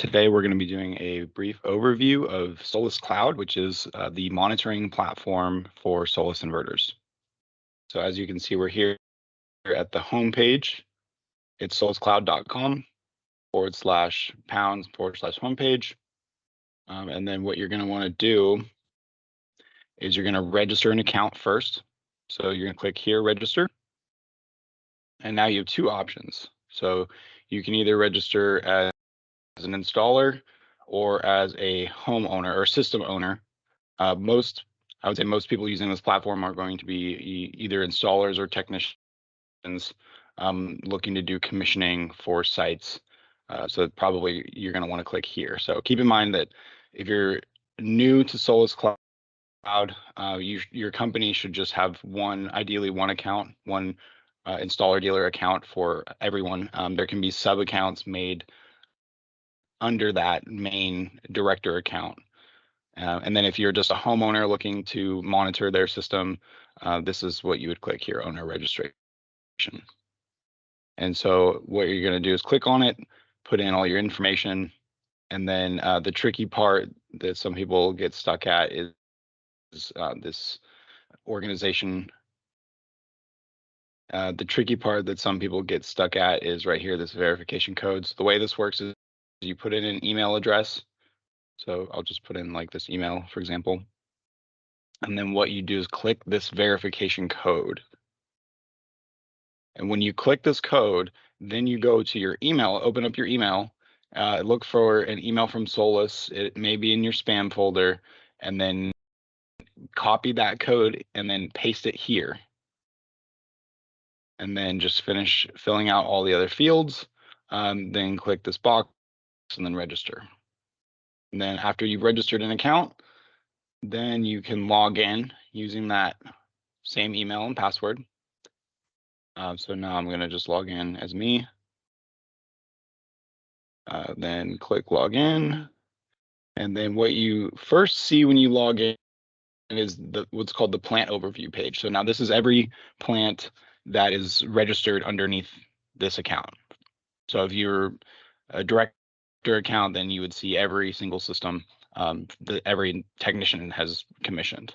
Today we're going to be doing a brief overview of SolisCloud, which is the monitoring platform for Solis inverters. So as you can see, we're here at the home page. It's soliscloud.com/pounds/homepage. And then what you're going to want to do is you're going to register an account first. So you're going to click here, register. And now you have two options. So you can either register as an installer or as a homeowner or system owner. I would say most people using this platform are going to be either installers or technicians looking to do commissioning for sites. So probably you're going to want to click here. So keep in mind that if you're new to SolisCloud, your company should just have ideally one account, one installer dealer account for everyone. There can be sub accounts made under that main director account. And then if you're just a homeowner looking to monitor their system, this is what you would click here, owner registration. And so what you're going to do is click on it, put in all your information, and then the tricky part that some people get stuck at is this organization. The tricky part that some people get stuck at is right here, this verification code. So the way this works is you put in an email address. So I'll just put in like this email, for example. And then what you do is click this verification code. And when you click this code, then you go to your email, open up your email, look for an email from Solis. It may be in your spam folder, and then copy that code and then paste it here. And then just finish filling out all the other fields. Then click this box and then register. And then after you've registered an account, then you can log in using that same email and password. So now I'm going to just log in as me. Then click login. And then what you first see when you log in is what's called the plant overview page. So now this is every plant that is registered underneath this account. So if you're a director account, then you would see every single system that every technician has commissioned.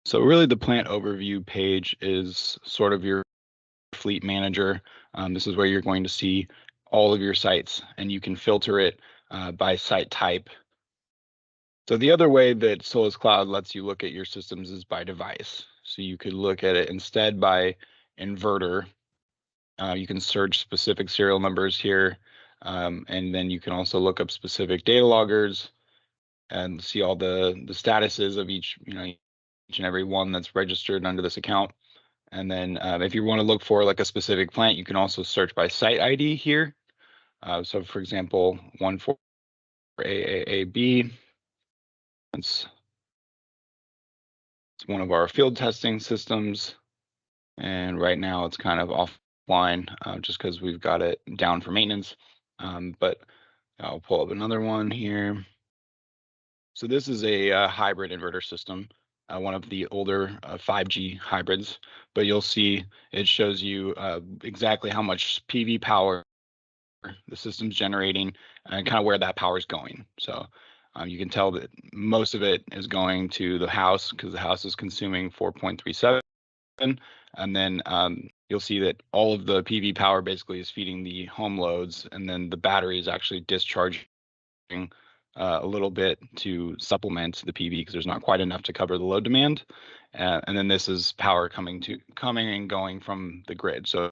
So really the plant overview page is sort of your fleet manager. This is where you're going to see all of your sites, and you can filter it by site type. So the other way that SolisCloud lets you look at your systems is by device. So you could look at it instead by inverter. You can search specific serial numbers here, and then you can also look up specific data loggers and see all the statuses of each and every one that's registered under this account. And then if you want to look for like a specific plant, you can also search by site ID here. So for example, 14AAAB, it's one of our field testing systems. And right now it's kind of offline just because we've got it down for maintenance. But I'll pull up another one here. So this is a hybrid inverter system, one of the older 5G hybrids, but you'll see it shows you exactly how much PV power the system's generating and kind of where that power is going. So you can tell that most of it is going to the house because the house is consuming 4.37. And then you'll see that all of the PV power basically is feeding the home loads, and then the battery is actually discharging a little bit to supplement the PV because there's not quite enough to cover the load demand. And then this is power coming and going from the grid. So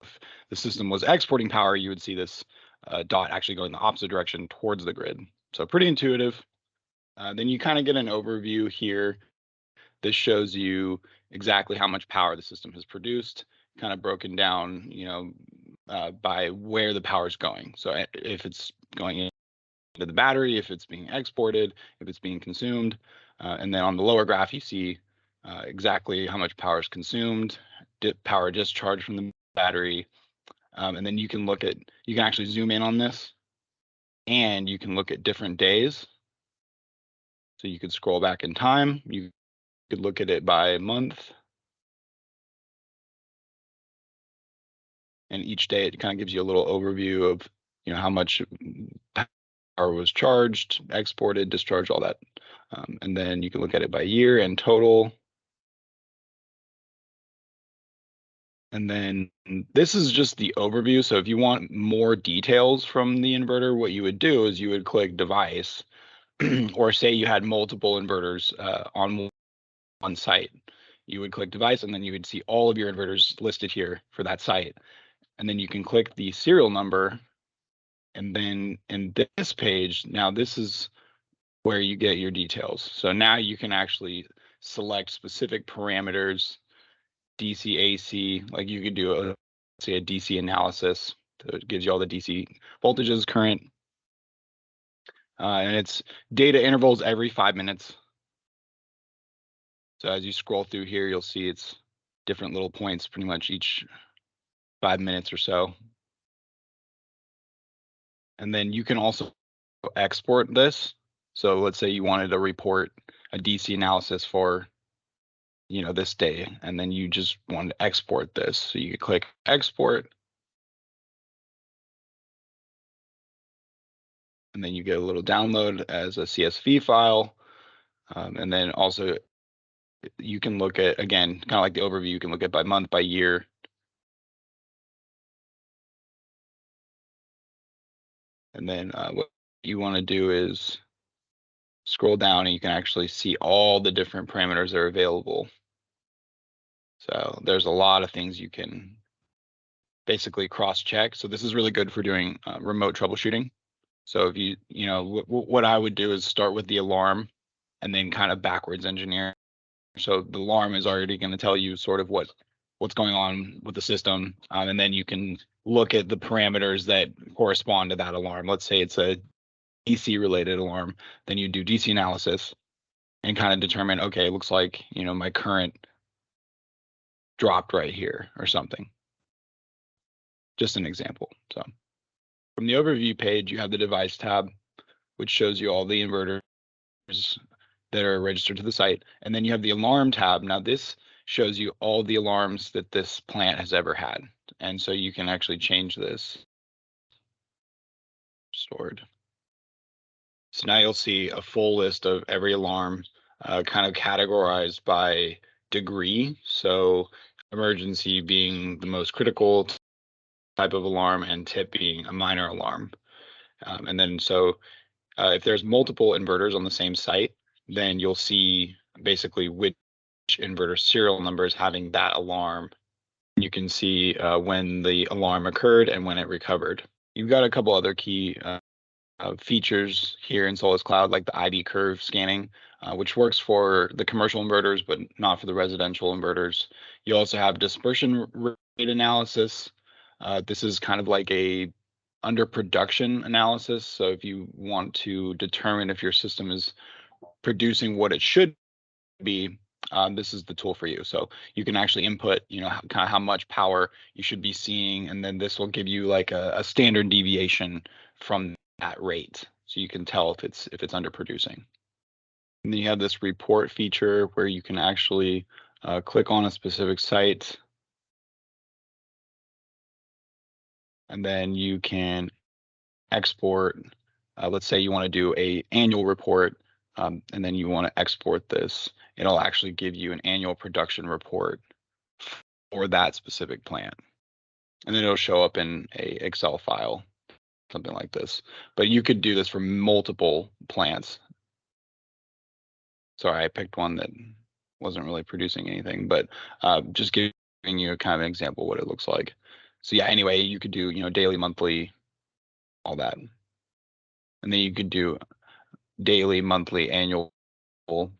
if the system was exporting power, you would see this dot actually going the opposite direction towards the grid. So pretty intuitive. Then you kind of get an overview here. This shows you exactly how much power the system has produced, kind of broken down, by where the power is going. So if it's going into the battery, if it's being exported, if it's being consumed. And then on the lower graph, you see exactly how much power is consumed, power discharged from the battery. And then you can actually zoom in on this, and you can look at different days. So you could scroll back in time. You could look at it by month. And each day it kind of gives you a little overview of how much was charged, exported, discharged, all that. And then you can look at it by year and total. And then this is just the overview. So if you want more details from the inverter, what you would do is you would click device, or say you had multiple inverters on one site. You would click device, and then you would see all of your inverters listed here for that site. And then you can click the serial number. And then in this page, now this is where you get your details. So now you can actually select specific parameters, DC, AC, like you could do a, say a DC analysis. So it gives you all the DC voltages, current, and it's data intervals every 5 minutes. So as you scroll through here, you'll see it's different little points pretty much each 5 minutes or so. And then you can also export this. So let's say you wanted to report a DC analysis for, this day, and then you just want to export this. So you could click export, and then you get a little download as a CSV file. And then also you can look at, again, kind of like the overview, you can look at by month, by year. And then what you want to do is scroll down and you can actually see all the different parameters that are available. So there's a lot of things you can basically cross-check. So this is really good for doing remote troubleshooting. So if what I would do is start with the alarm and then kind of backwards engineer. So the alarm is already going to tell you sort of what's going on with the system, and then you can look at the parameters that correspond to that alarm. Let's say it's a DC related alarm, then you do DC analysis and kind of determine, okay, it looks like my current dropped right here or something. Just an example. So from the overview page, you have the device tab, which shows you all the inverters that are registered to the site. And then you have the alarm tab. Now this shows you all the alarms that this plant has ever had. And so you can actually change this. Stored. So now you'll see a full list of every alarm kind of categorized by degree. So emergency being the most critical type of alarm and tip being a minor alarm. And then so if there's multiple inverters on the same site, then you'll see basically which inverter serial number is having that alarm. You can see when the alarm occurred and when it recovered. You've got a couple other key features here in SolisCloud, like the ID curve scanning, which works for the commercial inverters, but not for the residential inverters. You also have dispersion rate analysis. This is kind of like a under production analysis. So if you want to determine if your system is producing what it should be, this is the tool for you. So you can actually input, kind of how much power you should be seeing, and then this will give you like a standard deviation from that rate, so you can tell if it's underproducing. And then you have this report feature where you can actually click on a specific site, and then you can export. Let's say you want to do a annual report, and then you want to export this. It'll actually give you an annual production report for that specific plant, and then it'll show up in a Excel file, something like this. But you could do this for multiple plants. Sorry, I picked one that wasn't really producing anything, but just giving you a kind of an example of what it looks like. So yeah, anyway, you could do, daily, monthly, all that. And then you could do daily, monthly, annual,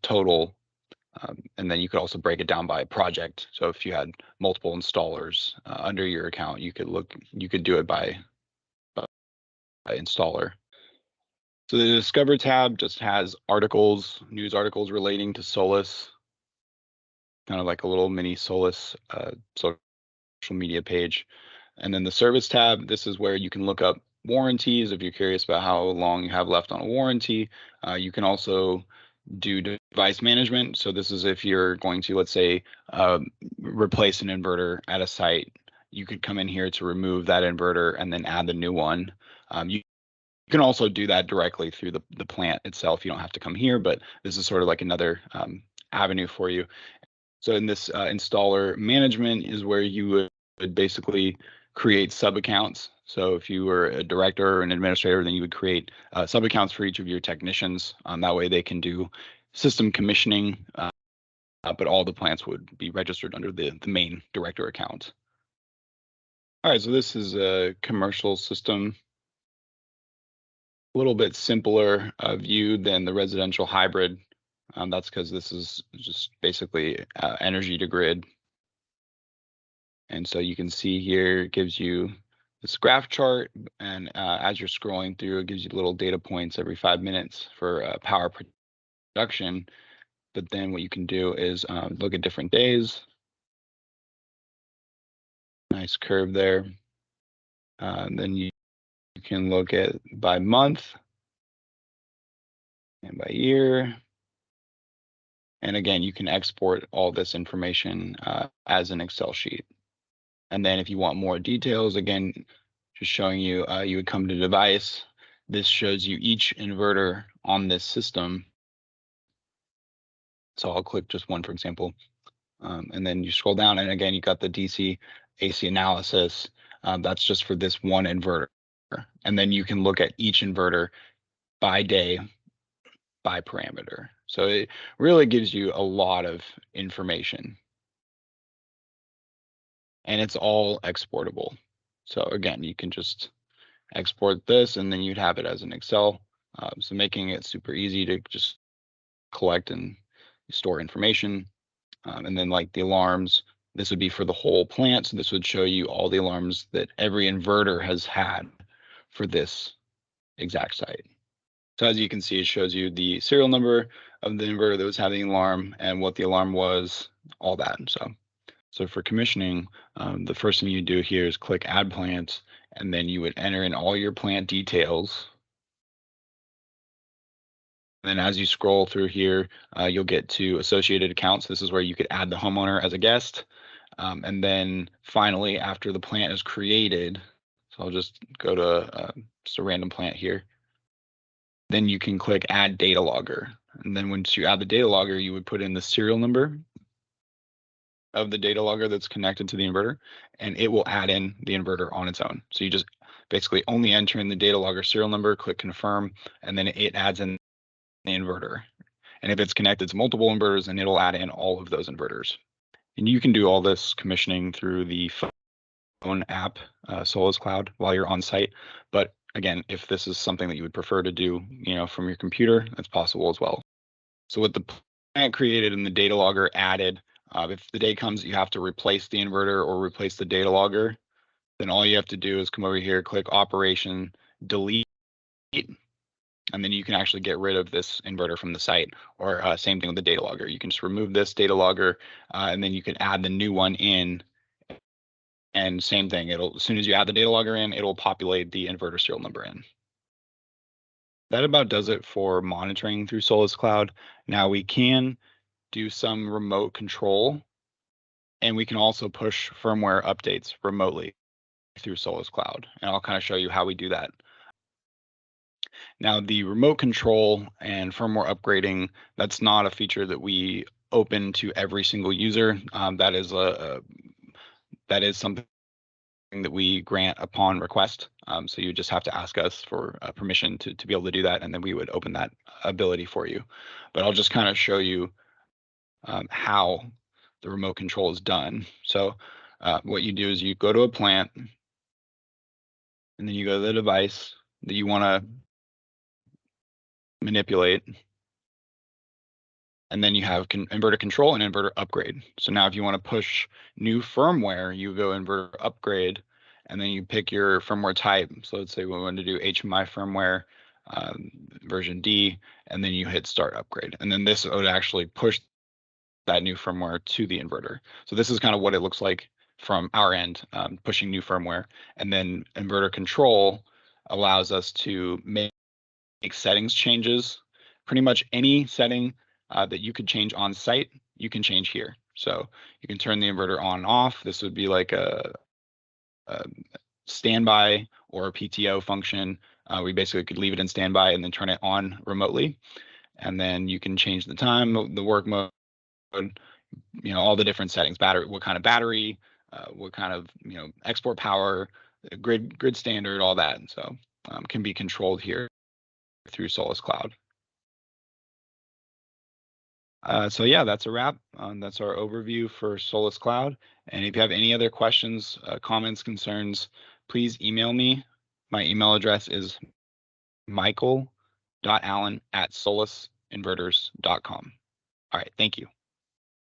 total, and then you could also break it down by project. So if you had multiple installers under your account, you could do it by installer. So the Discover tab just has articles, news articles relating to Solis, kind of like a little mini Solis social media page. And then the Service tab, this is where you can look up warranties if you're curious about how long you have left on a warranty. You can also do device management. So this is if you're going to, let's say, replace an inverter at a site. You could come in here to remove that inverter and then add the new one. You can also do that directly through the plant itself. You don't have to come here, but this is sort of like another avenue for you. So in this installer management is where you would basically create sub accounts. So if you were a director or an administrator, then you would create sub accounts for each of your technicians. That way they can do system commissioning, but all the plants would be registered under the main director account. All right, so this is a commercial system. A little bit simpler view than the residential hybrid. That's because this is just basically energy to grid. And so you can see here, it gives you this graph chart, and as you're scrolling through, it gives you little data points every 5 minutes for power production. But then what you can do is look at different days. Nice curve there. Then you can look at by month and by year. And again, you can export all this information as an Excel sheet. And then if you want more details, again, just showing you, you would come to device. This shows you each inverter on this system. So I'll click just one, for example. And then you scroll down, and again, you got the DC AC analysis. That's just for this one inverter. And then you can look at each inverter by day, by parameter. So it really gives you a lot of information. And it's all exportable. So again, you can just export this, and then you'd have it as an Excel. So making it super easy to just collect and store information. And then like the alarms, this would be for the whole plant. So this would show you all the alarms that every inverter has had for this exact site. So as you can see, it shows you the serial number of the inverter that was having the alarm and what the alarm was, all that. So for commissioning, the first thing you do here is click Add Plant, and then you would enter in all your plant details. And then as you scroll through here, you'll get to associated accounts. This is where you could add the homeowner as a guest. And then finally, after the plant is created, so I'll just go to just a random plant here. Then you can click Add Data Logger. And then once you add the data logger, you would put in the serial number of the data logger that's connected to the inverter, and it will add in the inverter on its own. So you just basically only enter in the data logger serial number, click confirm, and then it adds in the inverter. And if it's connected to multiple inverters, then it'll add in all of those inverters. And you can do all this commissioning through the phone app, SolisCloud, while you're on site. But again, if this is something that you would prefer to do, from your computer, that's possible as well. So with the plant created and the data logger added, if the day comes that you have to replace the inverter or replace the data logger, then all you have to do is come over here, click Operation, Delete, and then you can actually get rid of this inverter from the site. Or same thing with the data logger. You can just remove this data logger, and then you can add the new one in. And same thing, as soon as you add the data logger in, it'll populate the inverter serial number in. That about does it for monitoring through SolisCloud. Now we can do some remote control, and we can also push firmware updates remotely through SolisCloud. And I'll kind of show you how we do that. Now, the remote control and firmware upgrading, that's not a feature that we open to every single user. That is something that we grant upon request. So you just have to ask us for permission to be able to do that, and then we would open that ability for you. But I'll just kind of show you how the remote control is done. So what you do is you go to a plant, and then you go to the device that you want to manipulate, and then you have inverter control and inverter upgrade. So now if you want to push new firmware, you go inverter upgrade, and then you pick your firmware type. So let's say we want to do HMI firmware version D, and then you hit start upgrade. And then this would actually push that new firmware to the inverter. So this is kind of what it looks like from our end, pushing new firmware. And then inverter control allows us to make settings changes. Pretty much any setting that you could change on site, you can change here. So you can turn the inverter on and off. This would be like a standby or a PTO function. We basically could leave it in standby and then turn it on remotely. And then you can change the time, the work mode, all the different settings, battery, what kind of battery, what kind of, export power, grid standard, all that. And so can be controlled here through SolisCloud. So yeah, that's a wrap. That's our overview for SolisCloud. And if you have any other questions, comments, concerns, please email me. My email address is michael.allen@solisinverters.com. All right, thank you.